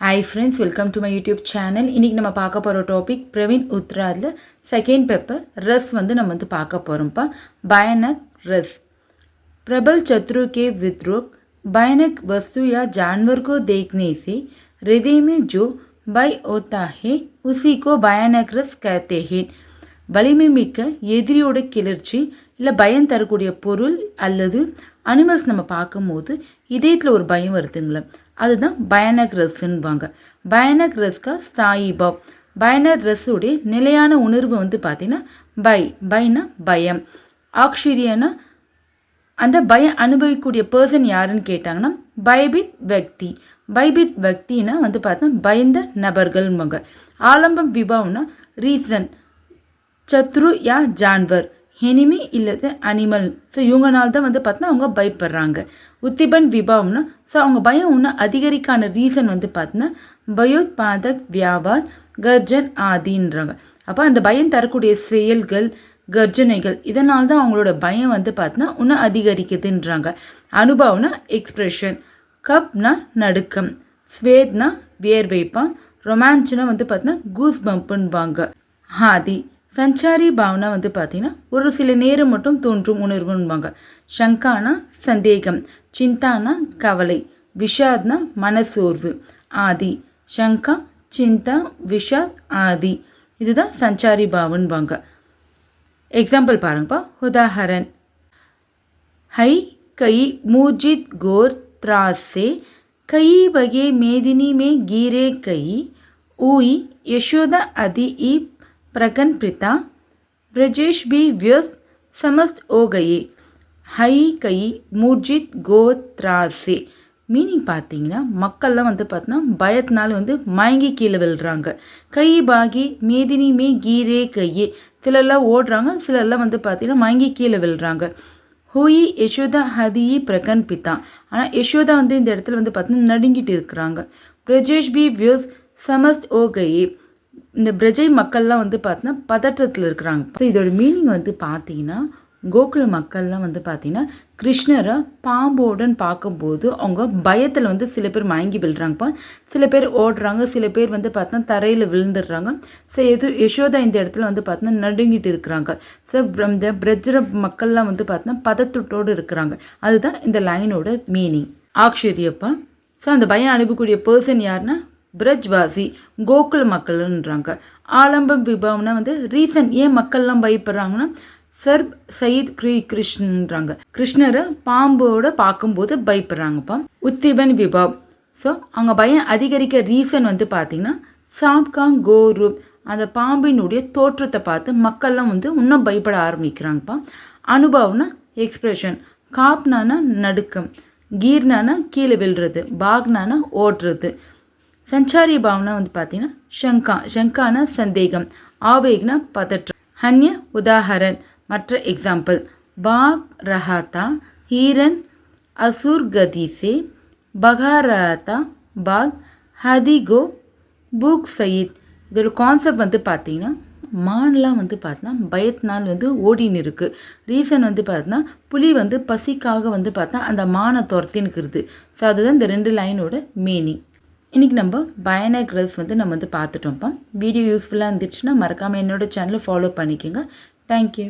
Hi friends, welcome to my YouTube channel. இன்னைக்கு நம்ம பார்க்க போற டாபிக் பிரவீன் உத்ராத்ல செகண்ட் பேப்பர் ரஸ் நம்ம பார்க்க போறோம்ப்பா. भयानक रस. प्रबल शत्रु के विद्रोह भयानक वस्तु या जानवर को देखने से हृदय में जो भय होता है उसी को भयानक रस कहते हैं. வலிமை மிக்க எதிரியோட கிளர்ச்சி இல்லை பயம் தரக்கூடிய பொருள் அல்லது அனிமல்ஸ் நம்ம பார்க்கும்போது இதயத்தில் ஒரு பயம் வருதுங்களா, அதுதான் பயனக் ரஸ்ன்னுவாங்க. பயனக் ரஸ்கா ஸ்தாயி பாவ். பயனக் ரஸ்ஸுடைய நிலையான உணர்வு பார்த்தீங்கன்னா பைனா பயம். ஆக்ஷிரியனா அந்த பயம் அனுபவிக்கக்கூடிய பர்சன் யாருன்னு கேட்டாங்கன்னா பயபித் வக்தி. பயபித் வக்தினா பார்த்தா பயந்த நபர்கள்வாங்க. ஆலம்பம் விபாவ்னா ரீசன். சத்ரு யா ஜான்வர் எனிமி இல்லது அனிமல். ஸோ இவங்கனால தான் பார்த்தா அவங்க பயப்படுறாங்க. உத்திபன் விபாவ்னா ஸோ அவங்க பயம் இன்னும் அதிகரிக்கான ரீசன் பார்த்தீங்கன்னா பயோத்பாதக் வியாபார் கர்ஜன் ஆதின்றாங்க. அப்போ அந்த பயம் தரக்கூடிய செயல்கள் கர்ஜனைகள் இதனால தான் அவங்களோட பயம் பார்த்தீங்கன்னா இன்னும் அதிகரிக்குதுன்றாங்க. அனுபவம்னா எக்ஸ்பிரஷன். கப்னா நடுக்கம். ஸ்வேத்னா வியர்வைப்பான். ரொமான்ஸ்னா பார்த்தீங்கன்னா கூஸ் பம்புன்பாங்க. ஆதி சஞ்சாரி பாவனா பார்த்தீங்கன்னா ஒரு சில நேரம் மட்டும் தோன்றும் உணர்வுன்பாங்க. ஷங்கானா சந்தேகம். சிந்தானா கவலை. விஷாத்னா மனசோர்வு. ஆதி ஷங்கா சிந்தா விஷாத் ஆதி இதுதான் சஞ்சாரி பாவன்பாங்க. எக்ஸாம்பிள் பாருங்கப்பா. உதாஹரன் ஹை கை மூஜித் கோர் த்ராஸே கை பகே மேதினி மே கீரே கை ஊய் யசோதா அதி இ प्रगन प्रीता ब्रजेश भी व्यस्त समस्त हो गए. हई कई मूर्जित गोत्रासे மீனிங் பார்த்தீங்கன்னா மக்கள்லாம் பார்த்தீங்கன்னா பயத்தினால மயங்கி கீழே விழுறாங்க. கை பாகி மேதினி மே கீரே கையே சிலர்லாம் ஓடுறாங்க, சிலர்லாம் பார்த்தீங்கன்னா மயங்கி கீழே விழுறாங்க. ஹோயி யசோதா ஹதியி பிரகன் பித்தா ஆனால் யசோதா இந்த இடத்துல பார்த்தீங்கன்னா நடுங்கிட்டு இருக்கிறாங்க. பிரஜேஷ் பி வியோஸ் சமஸ்த் ஓ கையே இந்த பிரஜை மக்கள்லாம் பார்த்தீங்கன்னா பதற்றத்தில் இருக்கிறாங்க. ஸோ இதோட மீனிங் பார்த்தீங்கன்னா கோகுல மக்கள்லாம் பார்த்தீங்கன்னா கிருஷ்ணரை பாம்போடன் பார்க்கும்போது அவங்க பயத்தில் சில பேர் மயங்கி விழுறாங்கப்பா, சில பேர் ஓடுறாங்க, சில பேர் பார்த்தீங்கன்னா தரையில் விழுந்துடுறாங்க. ஸோ யசோதா இந்த இடத்துல பார்த்தீங்கன்னா நடுங்கிட்டு இருக்கிறாங்க. ஸோ இந்த பிரஜர மக்கள்லாம் பார்த்தீங்கன்னா பதற்றத்தோடு இருக்கிறாங்க. அதுதான் இந்த லைனோட மீனிங். ஆக்ஷரியப்பா. ஸோ அந்த பயம் அனுப்பக்கூடிய பர்சன் யாருன்னா பிரஜ்வாசி கோகுல மக்கள்ன்றாங்க. ஆலம்பம் விபாவம்னா ரீசன் ஏன் மக்கள்லாம் பயப்படுறாங்கன்னா சர்ப் சயித் கிருஷ்ணன்றாங்க. கிருஷ்ணரை பாம்போட பார்க்கும்போது பயப்படுறாங்கப்பா. உத்திபன் விபாவ். ஸோ அவங்க பயம் அதிகரிக்க ரீசன் பார்த்தீங்கன்னா சாப்காங் கோரூப் அந்த பாம்பினுடைய தோற்றத்தை பார்த்து மக்கள்லாம் இன்னும் பயப்பட ஆரம்பிக்கிறாங்கப்பா. அனுபவம்னா எக்ஸ்பிரஷன். காப்னானா நடுக்கம். கீர்னானா கீழே விழுறது. பாக்னானா ஓடுறது. சஞ்சாரி பாவனா பார்த்தீங்கன்னா ஷங்கான சந்தேகம். ஆவேக்னா பதற்றம். ஹன்ய உதாஹரன் மற்ற எக்ஸாம்பிள். பாக் ரஹாத்தா ஹீரன் அசூர் கதிசே பகாரஹாத்தா பாக் ஹதிகோ பூக் சயித். இதோட கான்செப்ட் பார்த்தீங்கன்னா மான்லாம் பார்த்தீங்கன்னா பயத்தினால் ஓடின்னு இருக்குது. ரீசன் பார்த்தீங்கன்னா புலி பசிக்காக பார்த்தா அந்த மானை துரத்தின்னுக்கிறது. ஸோ அதுதான் இந்த ரெண்டு லைனோட மீனிங். இன்றைக்கி நம்ம பயனக் ரஸ் நம்ம பார்த்துட்டோம்ப்பா. வீடியோ யூஸ்ஃபுல்லாக இருந்துச்சுன்னா மறக்காமல் என்னோடய சேனலை ஃபாலோ பண்ணிக்கோங்க. தேங்க்யூ.